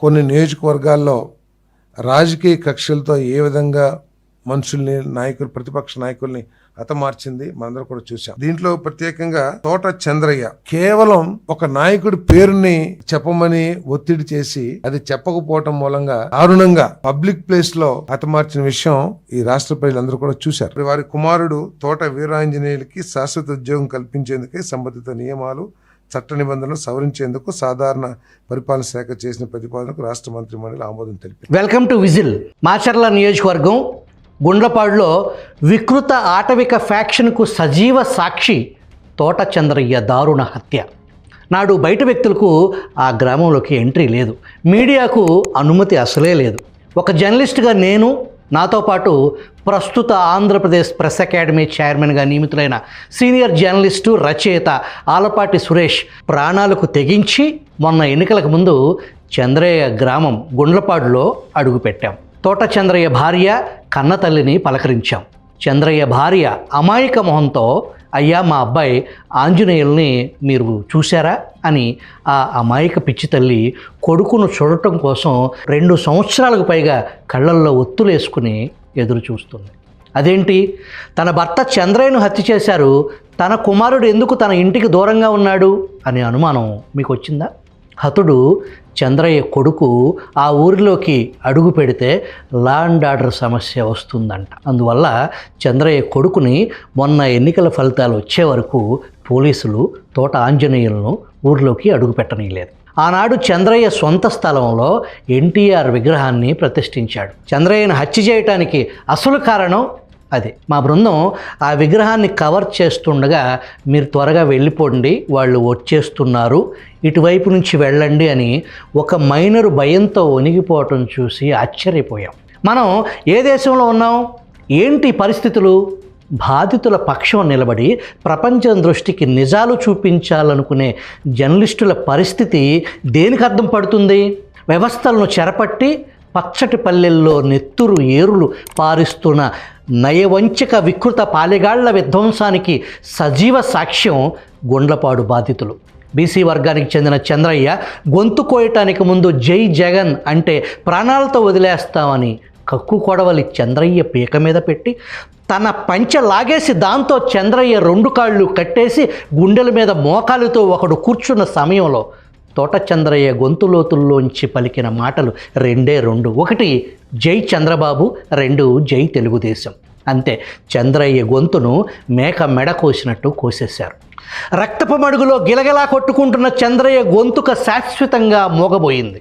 కొన్ని నియోజకవర్గాల్లో రాజకీయ కక్షలతో ఏ విధంగా మనుషుల్ని ప్రతిపక్ష నాయకుల్ని హతమార్చింది మనందరం కూడా చూసాం. దీంట్లో ప్రత్యేకంగా తోట చంద్రయ్య కేవలం ఒక నాయకుడి పేరుని చెప్పమని ఒత్తిడి చేసి అది చెప్పకపోవటం మూలంగా దారుణంగా పబ్లిక్ ప్లేస్ లో హతమార్చిన విషయం ఈ రాష్ట్ర ప్రజలందరూ కూడా చూశారు. వారి కుమారుడు తోట వీరాంజనేయులకి శాశ్వత ఉద్యోగం కల్పించేందుకే సంబంధిత నియమాలు చట్ట నిబంధనలు సవరించేందుకు సాధారణ పరిపాలన శాఖ చేసిన ప్రతిపాదనకు రాష్ట్ర మంత్రి మండలి ఆమోదం తెలిపింది. Welcome to whistle. మాచర్ల నియోజకవర్గం గుండ్లపాడులో వికృత ఆటవిక ఫ్యాక్షన్కు సజీవ సాక్షి తోట చంద్రయ్య దారుణ హత్య. నాడు బయట వ్యక్తులకు ఆ గ్రామంలోకి ఎంట్రీ లేదు, మీడియాకు అనుమతి అసలే లేదు. ఒక జర్నలిస్ట్గా నేను, నాతో పాటు ప్రస్తుత ఆంధ్రప్రదేశ్ ప్రెస్ అకాడమీ చైర్మన్గా నియమితులైన సీనియర్ జర్నలిస్టు రచయిత ఆలపాటి సురేష్ ప్రాణాలకు తెగించి మొన్న ఎన్నికలకు ముందు చంద్రయ్య గ్రామం గుండ్లపాడులో అడుగుపెట్టాం. తోట చంద్రయ్య భార్య కన్న తల్లిని పలకరించాం. చంద్రయ్య భార్య అమాయక మొహంతో, అయ్యా మా అబ్బాయి ఆంజనేయుల్ని మీరు చూశారా అని ఆ అమాయక పిచ్చి తల్లి కొడుకును చూడటం కోసం 2 సంవత్సరాలకు పైగా కళ్ళల్లో ఒత్తులేసుకుని ఎదురు చూస్తుంది. అదేంటి, తన భర్త చంద్రయ్యను హత్య చేశారు, తన కుమారుడు ఎందుకు తన ఇంటికి దూరంగా ఉన్నాడు అనే అనుమానం మీకు వచ్చిందా? హతుడు చంద్రయ్య కొడుకు ఆ ఊరిలోకి అడుగు పెడితే లా అండ్ ఆర్డర్ సమస్య వస్తుందంట. అందువల్ల చంద్రయ్య కొడుకుని మొన్న ఎన్నికల ఫలితాలు వచ్చే వరకు పోలీసులు తోట ఆంజనేయులను ఊరిలోకి అడుగు పెట్టనీయలేదు. ఆనాడు చంద్రయ్య సొంత స్థలంలో ఎన్టీఆర్ విగ్రహాన్ని ప్రతిష్ఠించాడు. చంద్రయ్యను హత్య చేయటానికి అసలు కారణం అదే. మా బృందం ఆ విగ్రహాన్ని కవర్ చేస్తుండగా మీరు త్వరగా వెళ్ళిపోండి, వాళ్ళు వచ్చేస్తున్నారు, ఇటువైపు నుంచి వెళ్ళండి అని ఒక మైనరు భయంతో వణిగిపోవటం చూసి ఆశ్చర్యపోయాం. మనం ఏ దేశంలో ఉన్నాం, ఏంటి పరిస్థితులు? బాధితుల పక్షం నిలబడి ప్రపంచం దృష్టికి నిజాలు చూపించాలనుకునే జర్నలిస్టుల పరిస్థితి దేనికి అర్థం పడుతుంది? వ్యవస్థలను చెరపట్టి పచ్చటి పల్లెల్లో నెత్తురు ఏరులు పారిస్తున్న నయవంచక వికృత పాలెగాళ్ల విధ్వంసానికి సజీవ సాక్ష్యం గుండ్లపాడు బాధితులు. బీసీ వర్గానికి చెందిన చంద్రయ్య గొంతు కోయటానికి ముందు జై జగన్ అంటే ప్రాణాలతో వదిలేస్తామని కక్కు కొడవలి చంద్రయ్య పీక మీద పెట్టి తన పంచె లాగేసి దాంతో చంద్రయ్య 2 కాళ్ళు కట్టేసి గుండెల మీద మోకాలుతో ఒకడు కూర్చున్న సమయంలో తోట చంద్రయ్య గొంతు లోతుల్లోంచి పలికిన మాటలు 2. 1 జై చంద్రబాబు, 2 జై తెలుగుదేశం. అంతే, చంద్రయ్య గొంతును మేక మెడ కోసినట్టు కోసేశారు. రక్తపు మడుగులో గిలగిలా కొట్టుకుంటున్న చంద్రయ్య గొంతుక శాశ్వతంగా మోగబోయింది.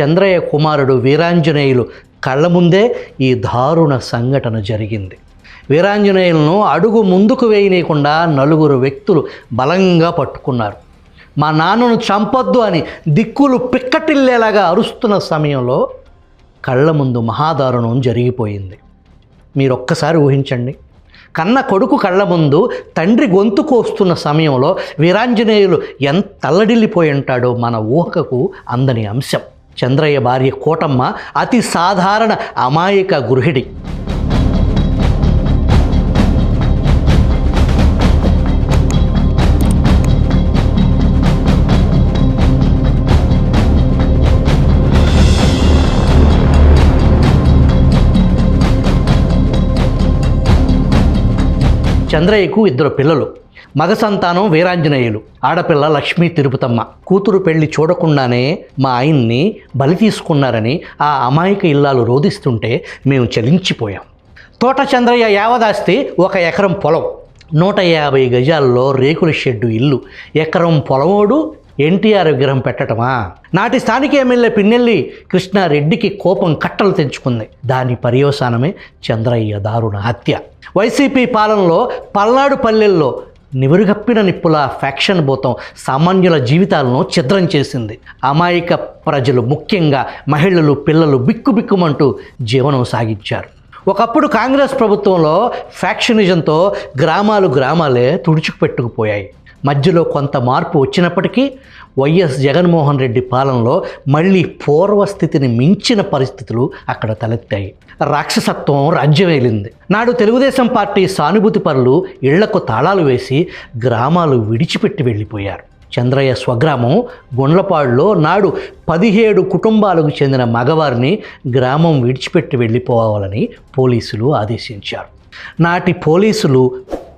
చంద్రయ్య కుమారుడు వీరాంజనేయులు కళ్ళ ముందే ఈ దారుణ సంఘటన జరిగింది. వీరాంజనేయులను అడుగు ముందుకు వేయనీయకుండా 4 వ్యక్తులు బలంగా పట్టుకున్నారు. మా నాన్నను చంపొద్దు అని దిక్కులు పిక్కటిల్లేలాగా అరుస్తున్న సమయంలో కళ్ళ ముందు మహాదారుణం జరిగిపోయింది. మీరొక్కసారి ఊహించండి, కన్న కొడుకు కళ్ళ ముందు తండ్రి గొంతు కోస్తున్న సమయంలో వీరాంజనేయులు ఎంత తల్లడిల్లిపోయి ఉంటాడో మన ఊహకు అందని అంశం. చంద్రయ్య భార్య కోటమ్మ అతి సాధారణ అమాయక గృహిణి. చంద్రయ్యకు 2 పిల్లలు. మగ సంతానం వీరాంజనేయులు, ఆడపిల్ల లక్ష్మీ తిరుపతమ్మ. కూతురు పెళ్లి చూడకుండానే మా ఆయన్ని బలి తీసుకున్నారని ఆ అమాయక ఇల్లాలు రోధిస్తుంటే మేము చలించిపోయాం. తోట చంద్రయ్య యావదాస్తి 1 ఎకరం పొలం, 150 గజాల్లో రేకుల షెడ్డు ఇల్లు. ఎకరం పొలమోడు ఎన్టీఆర్ విగ్రహం పెట్టటమా? నాటి స్థానిక ఎమ్మెల్యే పిన్నెల్లి కృష్ణారెడ్డికి కోపం కట్టలు తెంచుకుంది. దాని పర్యవసానమే చంద్రయ్య దారుణ హత్య. వైసీపీ పాలనలో పల్నాడు పల్లెల్లో నివురుగప్పిన నిప్పుల ఫ్యాక్షన్ భూతం సామాన్యుల జీవితాలను ఛిద్రం చేసింది. అమాయక ప్రజలు, ముఖ్యంగా మహిళలు, పిల్లలు బిక్కుబిక్కుమంటూ జీవనం సాగించారు. ఒకప్పుడు కాంగ్రెస్ ప్రభుత్వంలో ఫ్యాక్షనిజంతో గ్రామాలే తుడుచుకుపెట్టుకుపోయాయి. మధ్యలో కొంత మార్పు వచ్చినప్పటికీ వైఎస్ జగన్మోహన్ రెడ్డి పాలనలో మళ్ళీ పూర్వస్థితిని మించిన పరిస్థితులు అక్కడ తలెత్తాయి. రాక్షసత్వం రాజ్యమేలింది. నాడు తెలుగుదేశం పార్టీ సానుభూతి పరులు ఇళ్లకు తాళాలు వేసి గ్రామాలు విడిచిపెట్టి వెళ్ళిపోయారు. చంద్రయ్య స్వగ్రామం గుండ్లపాడులో నాడు 17 కుటుంబాలకు చెందిన మగవారిని గ్రామం విడిచిపెట్టి వెళ్ళిపోవాలని పోలీసులు ఆదేశించారు. నాటి పోలీసులు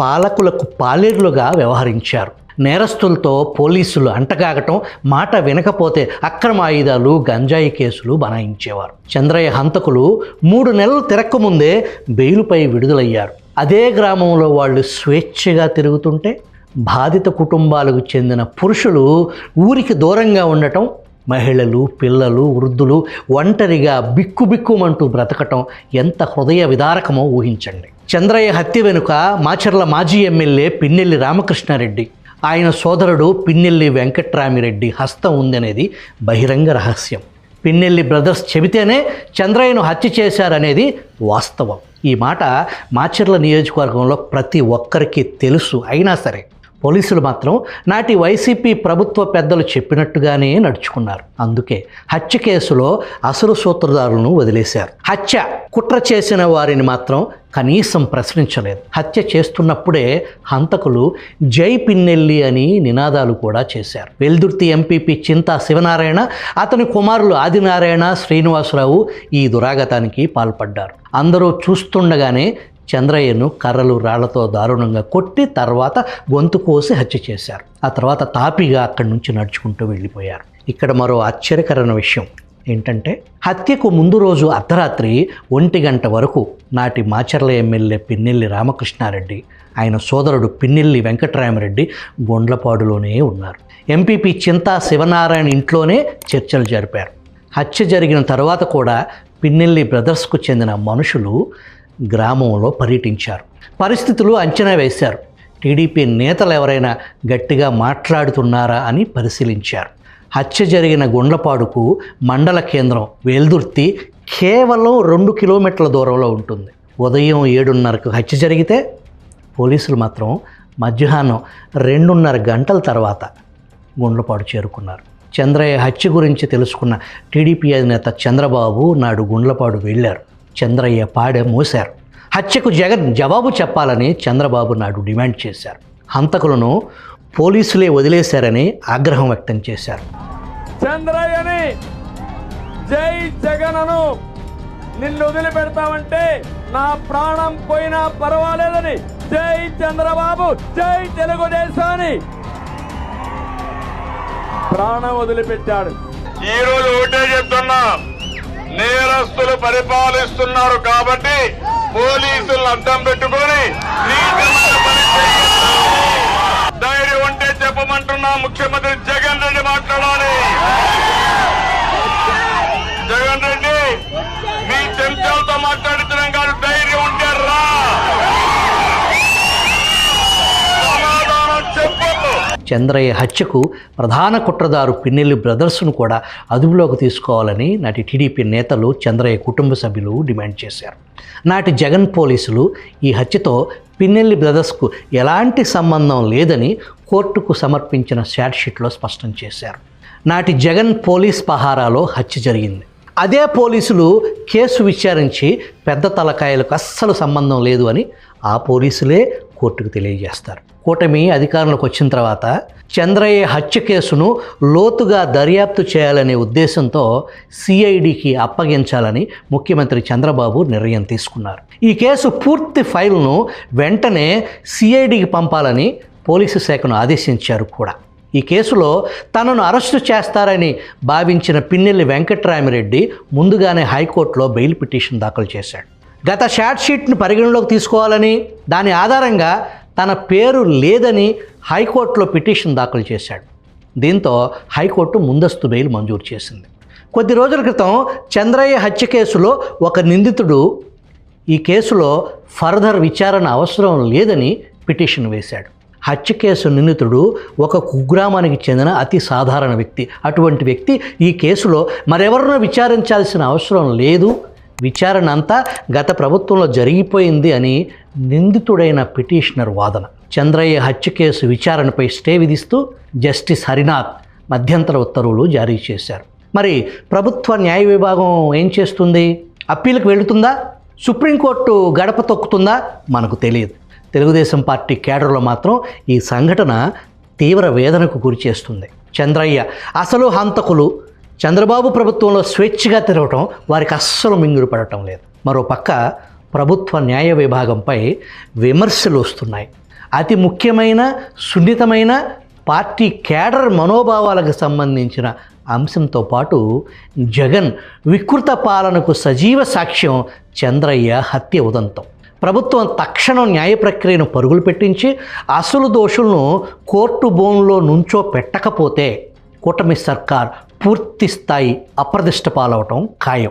పాలకులకు పాలేరులుగా వ్యవహరించారు. నేరస్తులతో పోలీసులు అంటగాగటం, మాట వినకపోతే అక్రమ ఆయుధాలు, గంజాయి కేసులు బనాయించేవారు. చంద్రయ్య హంతకులు 3 నెలలు తిరక్కముందే బెయిలుపై విడుదలయ్యారు. అదే గ్రామంలో వాళ్ళు స్వేచ్ఛగా తిరుగుతుంటే బాధిత కుటుంబాలకు చెందిన పురుషులు ఊరికి దూరంగా ఉండటం, మహిళలు, పిల్లలు, వృద్ధులు ఒంటరిగా బిక్కుబిక్కుమంటూ బ్రతకటం ఎంత హృదయ విదారకమో ఊహించండి. చంద్రయ్య హత్య వెనుక మాచర్ల మాజీ ఎమ్మెల్యే పిన్నెల్లి రామకృష్ణారెడ్డి, ఆయన సోదరుడు పిన్నెల్లి వెంకట్రామిరెడ్డి హస్తం ఉందనేది బహిరంగ రహస్యం. పిన్నెల్లి బ్రదర్స్ చెబితేనే చంద్రయ్యను హత్య చేశారనేది వాస్తవం. ఈ మాట మాచర్ల నియోజకవర్గంలో ప్రతి ఒక్కరికి తెలుసు. అయినా సరే పోలీసులు మాత్రం నాటి వైసీపీ ప్రభుత్వ పెద్దలు చెప్పినట్టుగానే నడుచుకున్నారు. అందుకే హత్య కేసులో అసలు సూత్రధారులను వదిలేశారు. హత్య కుట్ర చేసిన వారిని మాత్రం కనీసం ప్రశ్నించలేదు. హత్య చేస్తున్నప్పుడే హంతకులు జై పిన్నెల్లి అని నినాదాలు కూడా చేశారు. వెల్దుర్తి ఎంపీపీ చింతా శివనారాయణ, అతని కుమారులు ఆదినారాయణ, శ్రీనివాసరావు ఈ దురాగతానికి పాల్పడ్డారు. అందరూ చూస్తుండగానే చంద్రయ్యను కర్రలు, రాళ్లతో దారుణంగా కొట్టి తర్వాత గొంతు కోసి హత్య చేశారు. ఆ తర్వాత తాపిగా అక్కడి నుంచి నడుచుకుంటూ వెళ్ళిపోయారు. ఇక్కడ మరో ఆశ్చర్యకరమైన విషయం ఏంటంటే, హత్యకు ముందు రోజు అర్ధరాత్రి 1 గంట వరకు నాటి మాచర్ల ఎమ్మెల్యే పిన్నెల్లి రామకృష్ణారెడ్డి, ఆయన సోదరుడు పిన్నెల్లి వెంకట్రామరెడ్డి గుండ్లపాడులోనే ఉన్నారు. ఎంపీపీ చింతా శివనారాయణ ఇంట్లోనే చర్చలు జరిపారు. హత్య జరిగిన తర్వాత కూడా పిన్నెల్లి బ్రదర్స్కు చెందిన మనుషులు గ్రామంలో పర్యటించారు. పరిస్థితులు అంచనా వేశారు. టీడీపీ నేతలు ఎవరైనా గట్టిగా మాట్లాడుతున్నారా అని పరిశీలించారు. హత్య జరిగిన గుండ్లపాడుకు మండల కేంద్రం వెల్దుర్తి కేవలం 2 కిలోమీటర్ల దూరంలో ఉంటుంది. ఉదయం 7:30కు హత్య జరిగితే పోలీసులు మాత్రం మధ్యాహ్నం 2:30 గంటల తర్వాత గుండ్లపాడు చేరుకున్నారు. చంద్రయ్య హత్య గురించి తెలుసుకున్న టీడీపీ అధినేత చంద్రబాబు నాడు గుండ్లపాడు వెళ్ళారు. చంద్రయ్య పాడె మోశారు. హత్యకు జగన్ జవాబు చెప్పాలని చంద్రబాబు నాయుడు డిమాండ్ చేశారు. హంతకులను పోలీసులే వదిలేశారని ఆగ్రహం వ్యక్తం చేశారు. చంద్రయ్యని జై జగనను నిన్ను వదిలిపెడతామంటే నా ప్రాణం పోయినా పర్వాలేదని జై చంద్రబాబు, జై తెలుగుదేశాన్ని ప్రాణం వదిలిపెట్టాడు. ఈ రోజు ఒకటే చెప్తున్నా, నేరస్తులు పరిపాలిస్తున్నారు కాబట్టి పోలీసులు అడ్డం పెట్టుకొని నీచమైన పని చేస్తున్నారు. ధైర్యం ఉంటే చెప్పమంటున్నా, ముఖ్యమంత్రి జగన్ రెడ్డి మాట్లాడాలి. జగన్ రెడ్డి మీ చెంచాలతో మాట్లాడుతున్నాం కాదు, ధైర్యం ఉంటే రా, సమాధానం చెప్పు. చంద్రయ్య హత్యకు ప్రధాన కుట్రదారు పిన్నెల్లి బ్రదర్స్ను కూడా అదుపులోకి తీసుకోవాలని నాటి టీడీపీ నేతలు, చంద్రయ్య కుటుంబ సభ్యులు డిమాండ్ చేశారు. నాటి జగన్ పోలీసులు ఈ హత్యతో పిన్నెల్లి బ్రదర్స్కు ఎలాంటి సంబంధం లేదని కోర్టుకు సమర్పించిన ఛార్జ్షీట్లో స్పష్టం చేశారు. నాటి జగన్ పోలీస్ పహారాలో హత్య జరిగింది. అదే పోలీసులు కేసు విచారించి పెద్ద తలకాయలకు అస్సలు సంబంధం లేదు అని ఆ పోలీసులే కోర్టుకు తెలియజేస్తారు. కూటమి అధికారంలోకి వచ్చిన తర్వాత చంద్రయ్య హత్య కేసును లోతుగా దర్యాప్తు చేయాలనే ఉద్దేశంతో సిఐడికి అప్పగించాలని ముఖ్యమంత్రి చంద్రబాబు నిర్ణయం తీసుకున్నారు. ఈ కేసు పూర్తి ఫైల్ను వెంటనే సిఐడికి పంపాలని పోలీసు శాఖను ఆదేశించారు కూడా. ఈ కేసులో తనను అరెస్టు చేస్తారని భావించిన పిన్నెల్లి వెంకట్రామిరెడ్డి ముందుగానే హైకోర్టులో బెయిల్ పిటిషన్ దాఖలు చేశాడు. గత ఛార్జ్షీట్ను పరిగణలోకి తీసుకోవాలని, దాని ఆధారంగా తన పేరు లేదని హైకోర్టులో పిటిషన్ దాఖలు చేశాడు. దీంతో హైకోర్టు ముందస్తు బెయిల్ మంజూరు చేసింది. కొద్ది రోజుల క్రితం చంద్రయ్య హత్య కేసులో ఒక నిందితుడు ఈ కేసులో ఫర్దర్ విచారణ అవసరం లేదని పిటిషన్ వేశాడు. హత్య కేసు నిందితుడు ఒక కుగ్రామానికి చెందిన అతి సాధారణ వ్యక్తి. అటువంటి వ్యక్తి ఈ కేసులో మరెవరినో విచారించాల్సిన అవసరం లేదు, విచారణ అంతా గత ప్రభుత్వంలో జరిగిపోయింది అని నిందితుడైన పిటిషనర్ వాదన. చంద్రయ్య హత్య కేసు విచారణపై స్టే విధిస్తూ జస్టిస్ హరినాథ్ మధ్యంతర ఉత్తర్వులు జారీ చేశారు. మరి ప్రభుత్వ న్యాయ విభాగం ఏం చేస్తుంది? అప్పీలకు వెళుతుందా? సుప్రీంకోర్టు గడప తొక్కుతుందా? మనకు తెలియదు. తెలుగుదేశం పార్టీ కేడర్లో మాత్రం ఈ సంఘటన తీవ్ర వేదనకు గురిచేస్తుంది. చంద్రయ్య అసలు హంతకులు చంద్రబాబు ప్రభుత్వంలో స్వేచ్ఛగా తిరగటం వారికి అస్సలు మింగుడు పడటం లేదు. మరోపక్క ప్రభుత్వ న్యాయ విభాగంపై విమర్శలు వస్తున్నాయి. అతి ముఖ్యమైన సున్నితమైన పార్టీ కేడర్ మనోభావాలకు సంబంధించిన అంశంతో పాటు జగన్ వికృత పాలనకు సజీవ సాక్ష్యం చంద్రయ్య హత్య ఉదంతం. ప్రభుత్వం తక్షణం న్యాయ ప్రక్రియను పరుగులు పెట్టించి అసలు దోషులను కోర్టు బోన్లో నుంచో పెట్టకపోతే కూటమి సర్కార్ పూర్తి స్థాయి అప్రదిష్ట పాలవటం ఖాయం.